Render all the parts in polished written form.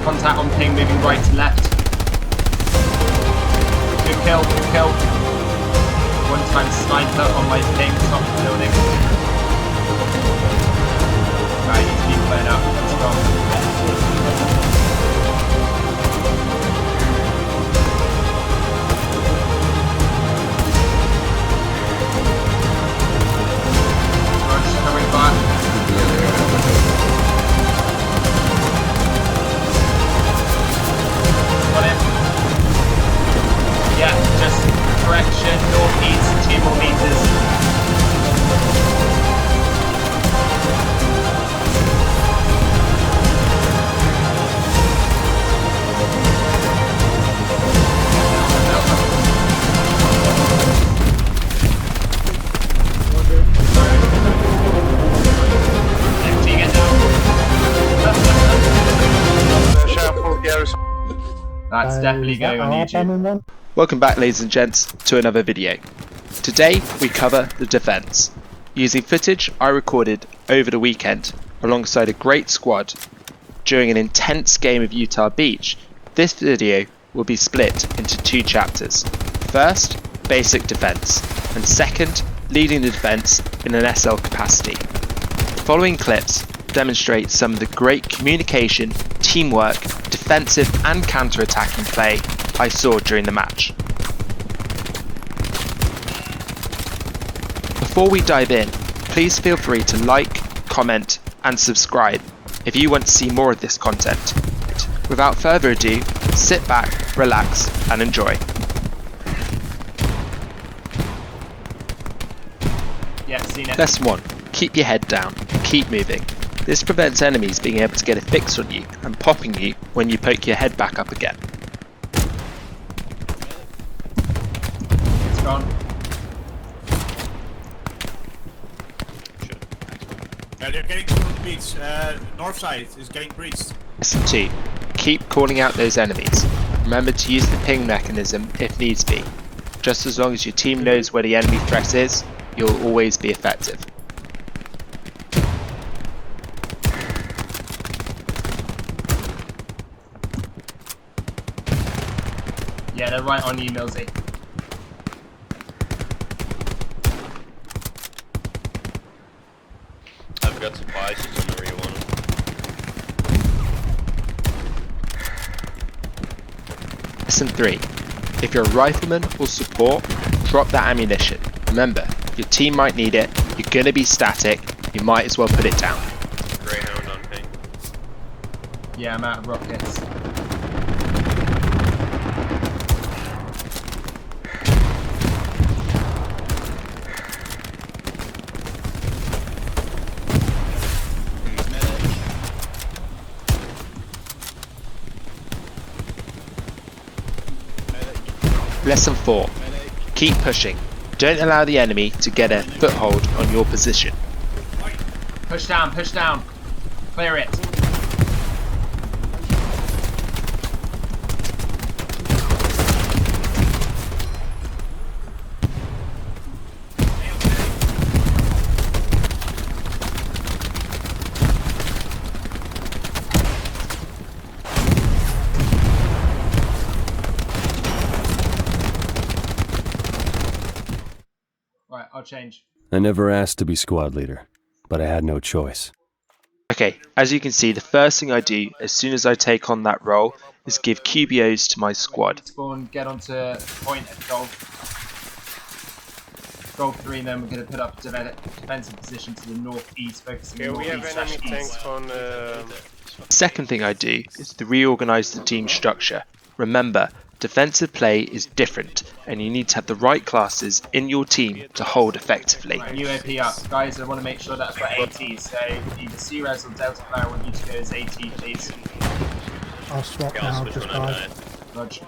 Contact on ping, moving right to left. Good kill, good kill. One-time sniper on my ping, top of the building. Right, he's been blown up. Let's go. Roger, coming back. Got it. Yeah, just correction, northeast, 2 more meters. That's definitely going on YouTube. Welcome back, ladies and gents, to another video. Today we cover the defence, using footage I recorded over the weekend alongside a great squad during an intense game of Utah Beach. This video will be split into 2 chapters. First, basic defence, and second, leading the defence in an SL capacity. The following clips demonstrate some of the great communication, teamwork, defensive and counter-attacking play I saw during the match. Before we dive in, please feel free to like, comment and subscribe if you want to see more of this content. Without further ado, sit back, relax and enjoy. Yeah, seen it. Lesson 1. Keep your head down and keep moving. This prevents enemies being able to get a fix on you and popping you when you poke your head back up again. It's gone. They're getting to the beach. North side is getting breached. Lesson 2. Keep calling out those enemies. Remember to use the ping mechanism if needs be. Just as long as your team knows where the enemy threat is, you'll always be effective. Yeah, they're right on you, Millsy. I've got supplies whenever you want them. Lesson 3. If you're a rifleman or support, drop that ammunition. Remember, your team might need it, you're gonna be static, you might as well put it down. Greyhound on ping. Yeah, I'm out of rockets. Lesson 4. Keep pushing. Don't allow the enemy to get a foothold on your position. Push down, push down. Clear it. Right, I'll change. I never asked to be squad leader, but I had no choice. Okay, as you can see, the first thing I do as soon as I take on that role is give QBOs to my squad. Spawn, get onto point at Golf 3, and then we're going to put up a defensive position to the northeast, focusing on northeast/east. Second thing I do is to reorganize the team structure. Remember, defensive play is different, and you need to have the right classes in your team to hold effectively. Right, UAP up. Guys, I want to make sure that I've got AT, so either C-Res or Delta Player, I want you to go as AT, please. I'll swap now, just guys. Roger.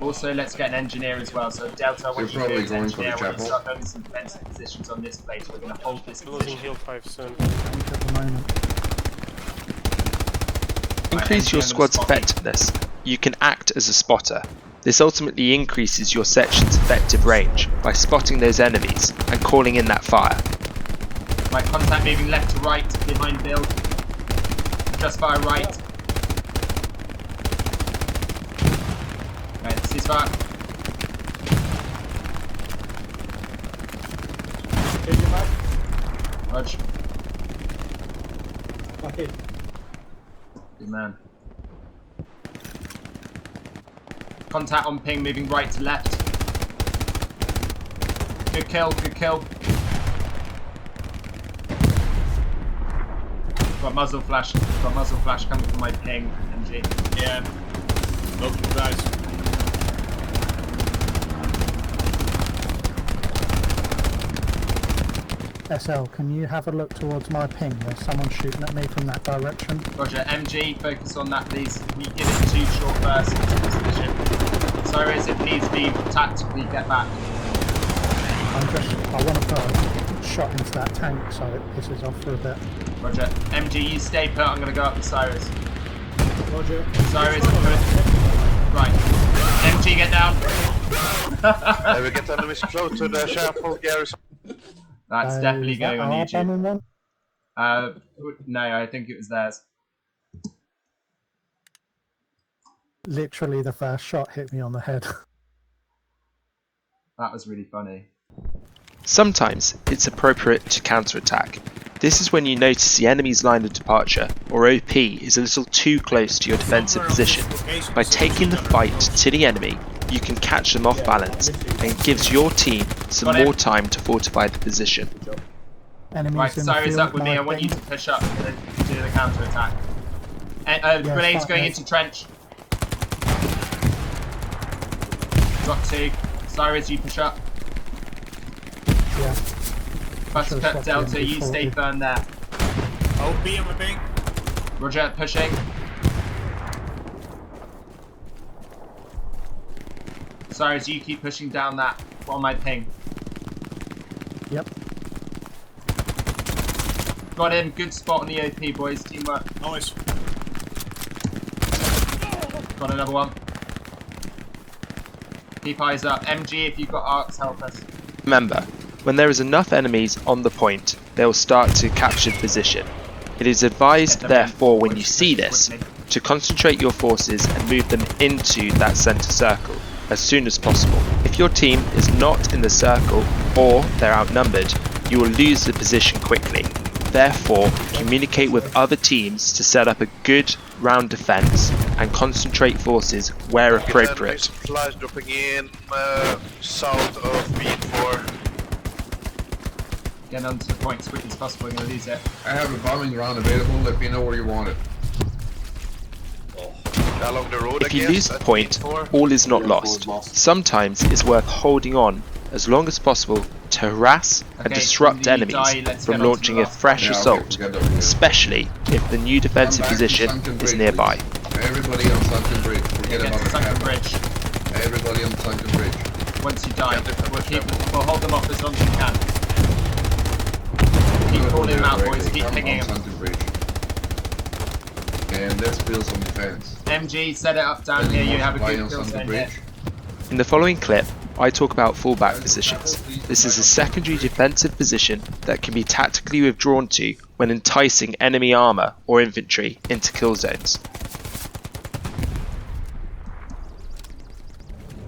Also, let's get an engineer as well. So Delta, I want you to go as engineer. We're going to start building some defensive positions on this place. We're going to hold this position. At the moment. Increase your squad's effectiveness. You can act as a spotter. This ultimately increases your section's effective range by spotting those enemies and calling in that fire. Right, contact moving left to right behind build. Just fire right. ceasefire. Roger. Good man. Contact on ping, moving right to left. Good kill, good kill. Got muzzle flash coming from my ping, MG. Yeah. Both you guys. SL, can you have a look towards my ping? There's someone shooting at me from that direction. Roger, MG, focus on that please. We give it 2 short bursts into position. Cyrus, if needs be, tactically get back. I want to put a shot into that tank so it pisses off for a bit. Roger, MG, you stay put, I'm gonna go up to Cyrus. Roger. Cyrus, I'm gonna... Right. MG, get down. We get enemies close to the Sharpeville garrison. That's definitely going on YouTube. One? No, I think it was theirs. Literally the first shot hit me on the head. That was really funny. Sometimes it's appropriate to counterattack. This is when you notice the enemy's line of departure, or OP, is a little too close to your defensive position. By taking the fight to the enemy, you can catch them off balance, and it gives your team some more time to fortify the position. Enemies Right, in the Cyrus, field, up with me. my I want you ping. to push up to do the counter-attack. Grenades start, going mate. into trench. Got 2. Cyrus, you push up. Yeah. Buttercup shot Delta, the you stay M40. firm there. OP on my ping. Roger, pushing. Cyrus, you keep pushing down that on my ping. Yep. Got him. Good spot on the OP, boys. Teamwork. Noise. Got another one. Keep eyes up. MG, if you've got arcs, help us. Remember, when there is enough enemies on the point, they will start to capture the position. It is advised, Get them in. therefore, when Push, you see push this, quickly. to concentrate your forces and move them into that centre circle as soon as possible. If your team is not in the circle, or they're outnumbered, you will lose the position quickly. Therefore, communicate with other teams to set up a good round defence and concentrate forces where Enemy appropriate. supplies dropping in south of B4. Get onto the point as quickly as possible. We're going to lose it. I have a bombing round available. Let me know where you want it. Along the road If you again, lose the at point, B4. all is not lost. Sometimes it's worth holding on as long as possible to harass and Okay, disrupt when you enemies die, let's from get on to launching the a last fresh Yeah, okay, assault, forget that. especially if the new defensive Come back to position Sunken is Bridge, nearby. please. Everybody on Sunken Bridge. Forget Get about to the Sunken camera. Bridge. Everybody on Sunken Bridge. Once you die, Yeah, we'll hold them off as long as we can. Keep calling them out, boys. Keep Come pinging on them. Sunken Bridge. And let's build some defense. MG, set it up down here. You have a good kill zone here. In the following clip, I talk about fallback positions. This is a secondary defensive position that can be tactically withdrawn to when enticing enemy armour or infantry into kill zones.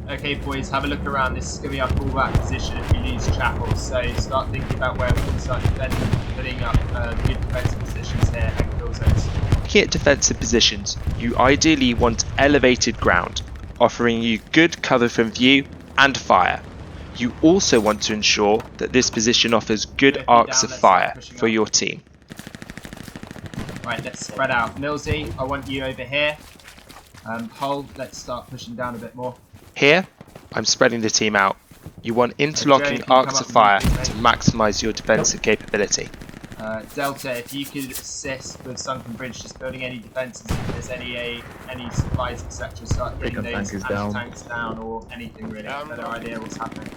Okay, boys, have a look around. This is going to be our fallback position if we lose Chapel. So start thinking about where we can start defending, putting up good defensive positions here and kill zones. Looking at defensive positions, you ideally want elevated ground, offering you good cover from view and fire. You also want to ensure that this position offers good arcs of fire for your team. Right, let's spread out. Millsy, I want you over here. Hull, let's start pushing down a bit more. Here, I'm spreading the team out. You want interlocking Joe, can you arcs come of up fire and meet to me? maximise your defensive capability. Delta, if you could assist with Sunken Bridge, just building any defences, if there's any supplies, etc., start getting those anti-tanks down or anything really. Better idea what's happening.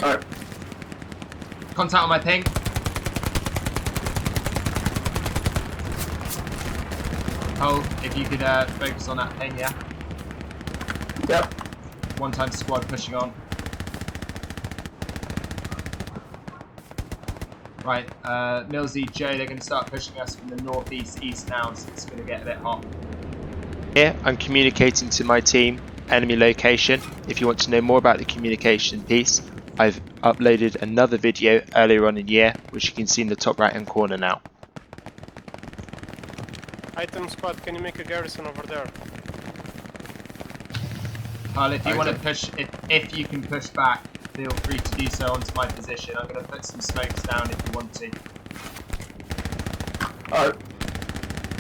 Alright. Contact on my ping. Hull, if you could focus on that ping, yeah? Yep. One time squad pushing on. Right, Millsy, Joe, they're going to start pushing us from the northeast, east now, so it's going to get a bit hot. Here I'm communicating to my team enemy location. If you want to know more about the communication piece, I've uploaded another video earlier on in the year, which you can see in the top right hand corner now. Item squad, can you make a garrison over there? Carl, if you want to push, if you can push back, feel free to do so onto my position. I'm going to put some smokes down if you want to. Oh.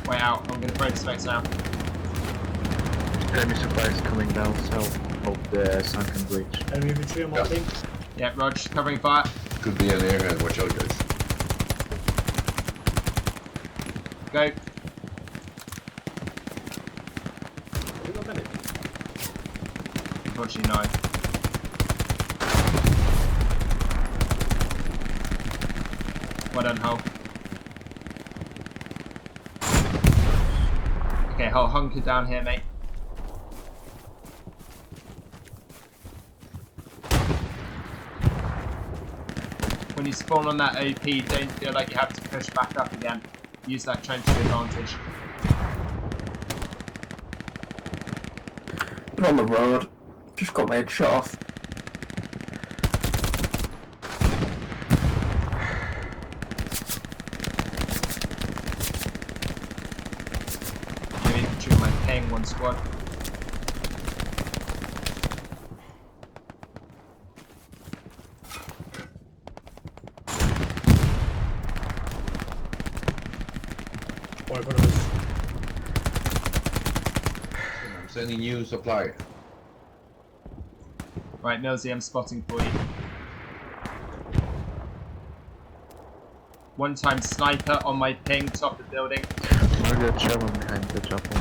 Wait out, I'm going to throw the smokes down. Enemy supplies coming down south of the sunken bridge. Enemy infantry on my team. Yeah, Rog, covering fire. Could be an airhead, watch out guys. Go. Unfortunately, no. Well done, Hull. Okay, Hull, hunker down here, mate. When you spawn on that OP, don't feel like you have to push back up again. Use that trenching advantage. I'm on the road. Just got my head shot off. Maybe infantry on my ping, one squad. I'm sending you supply. Right, Millsy, I'm spotting for you. One time sniper on my ping, top of the building. We're good chilling behind the chapel.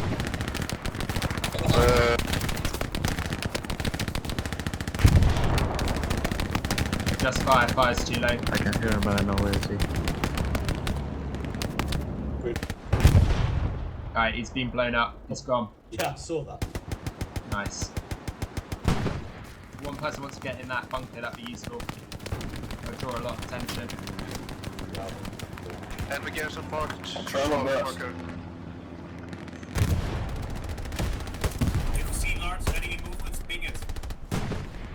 Just fire, fire's too low. I can hear him, but I know where is he. Alright, he's been blown up. He's gone. Yeah, I saw that. Nice. If one person wants to get in that bunker, that'd be useful. It'll draw a lot of attention. Enemy garrison marked. Try my best. Marker. If you see large enemy movements, ping it.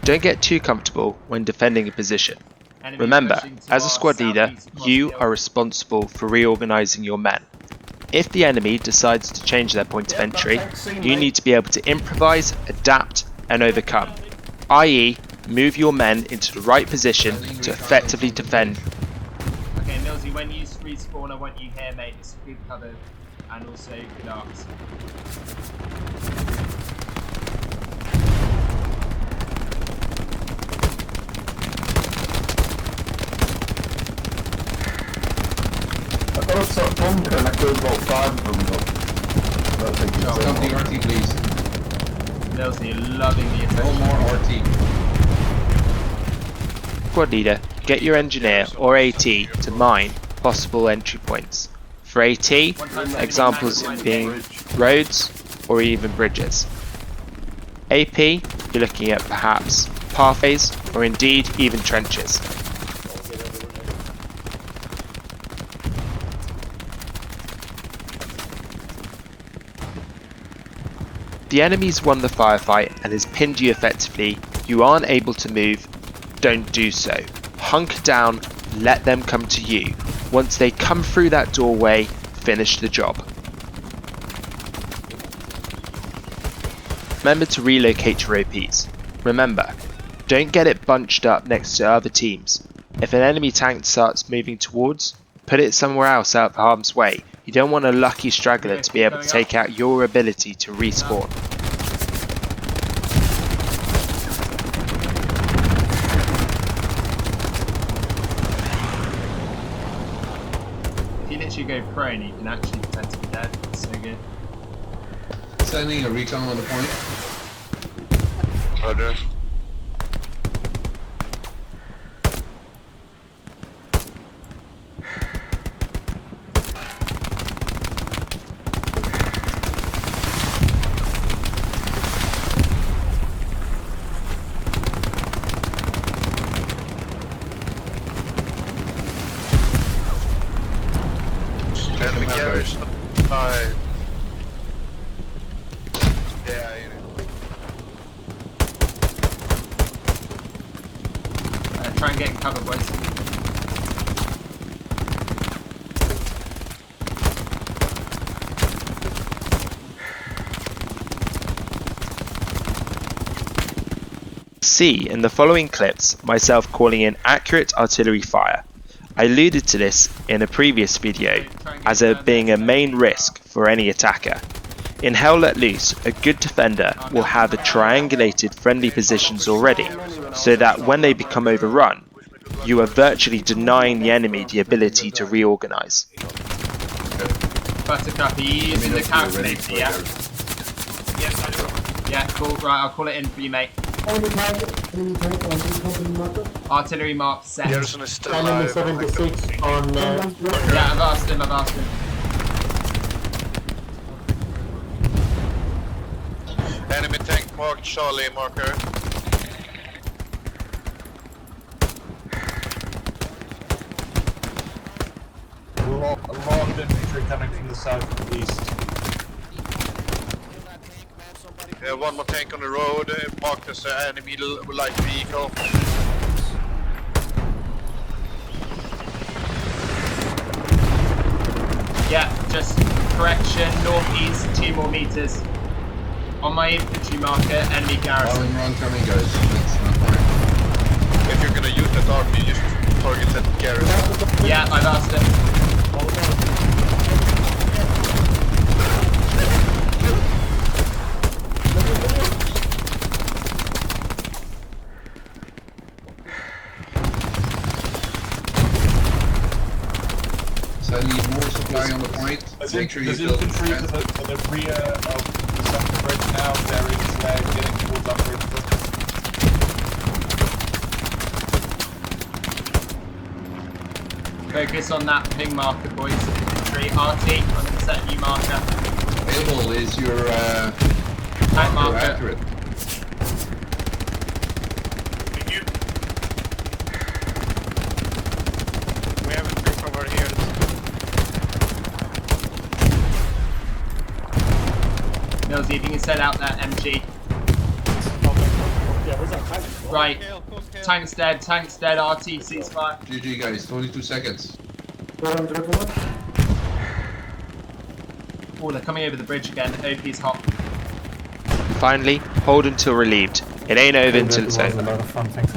Don't get too comfortable when defending a position. Enemy Remember, pushing to as a our squad leader, southeast across you the hill. are responsible for reorganising your men. If the enemy decides to change their point of entry, you need to be able to improvise, adapt and overcome, i.e. move your men into the right position to effectively defend. Okay, Millsy, when you respawn, I want you here, mate. It's good cover and also good arcs. I got a top bunker and I killed about 5 of them, but I don't think it's Come the RT please. Millsy, you're loving the No attention. more RT. Squad leader, get your engineer or AT to mine possible entry points. For AT, examples being roads or even bridges. AP, you're looking at perhaps pathways or indeed even trenches. The enemy's won the firefight and has pinned you effectively. You aren't able to move. Don't do so. Hunker down, let them come to you. Once they come through that doorway, finish the job. Remember to relocate your OPs. Remember, don't get it bunched up next to other teams. If an enemy tank starts moving towards, put it somewhere else out of harm's way. You don't want a lucky straggler to be able to take out your ability to respawn. If you literally go prone, you can actually pretend to be dead. It's so good. Sending a recon on the point. Roger. Enemy garrison. and get in cover, boys. See in the following clips myself calling in accurate artillery fire. I alluded to this in a previous video as being a main risk for any attacker. In Hell Let Loose, a good defender will have a triangulated friendly positions already, so that when they become overrun, you are virtually denying the enemy the ability to reorganize. Buttercup, are you using the calculator, yeah? Yes, I do. Yeah, cool. Right, I'll call it in for you, mate. Artillery mark set. Garrison is still alive. 76 on... Yeah, I've asked him. Enemy tank marked Charlie marker. A lot of infantry coming from the south and east. One more tank on the road, marked as an enemy light vehicle. Yeah, just correction, northeast, 2 more meters. On my infantry marker, enemy garrison. Run coming, guys. That's not fine. If you're gonna use that RP, just target that garrison. Yeah, I've asked him. So I need more supply on the point. Make sure you There's build infantry defense. to the rear of the Sunken Bridge now. There is getting towards our bridge. Focus on that ping marker, boys. Infantry, Arty, I'm going to set a new marker. Able is your Tank marker. accurate. Thank you. We have a group over here. Millsy, if you can set out that MG. Right, tank's dead, Arty, ceasefire. GG guys, 22 seconds. Oh, they're coming over the bridge again. OP's hot. Finally, hold until relieved. It ain't over until it's There's a over. lot of fun things.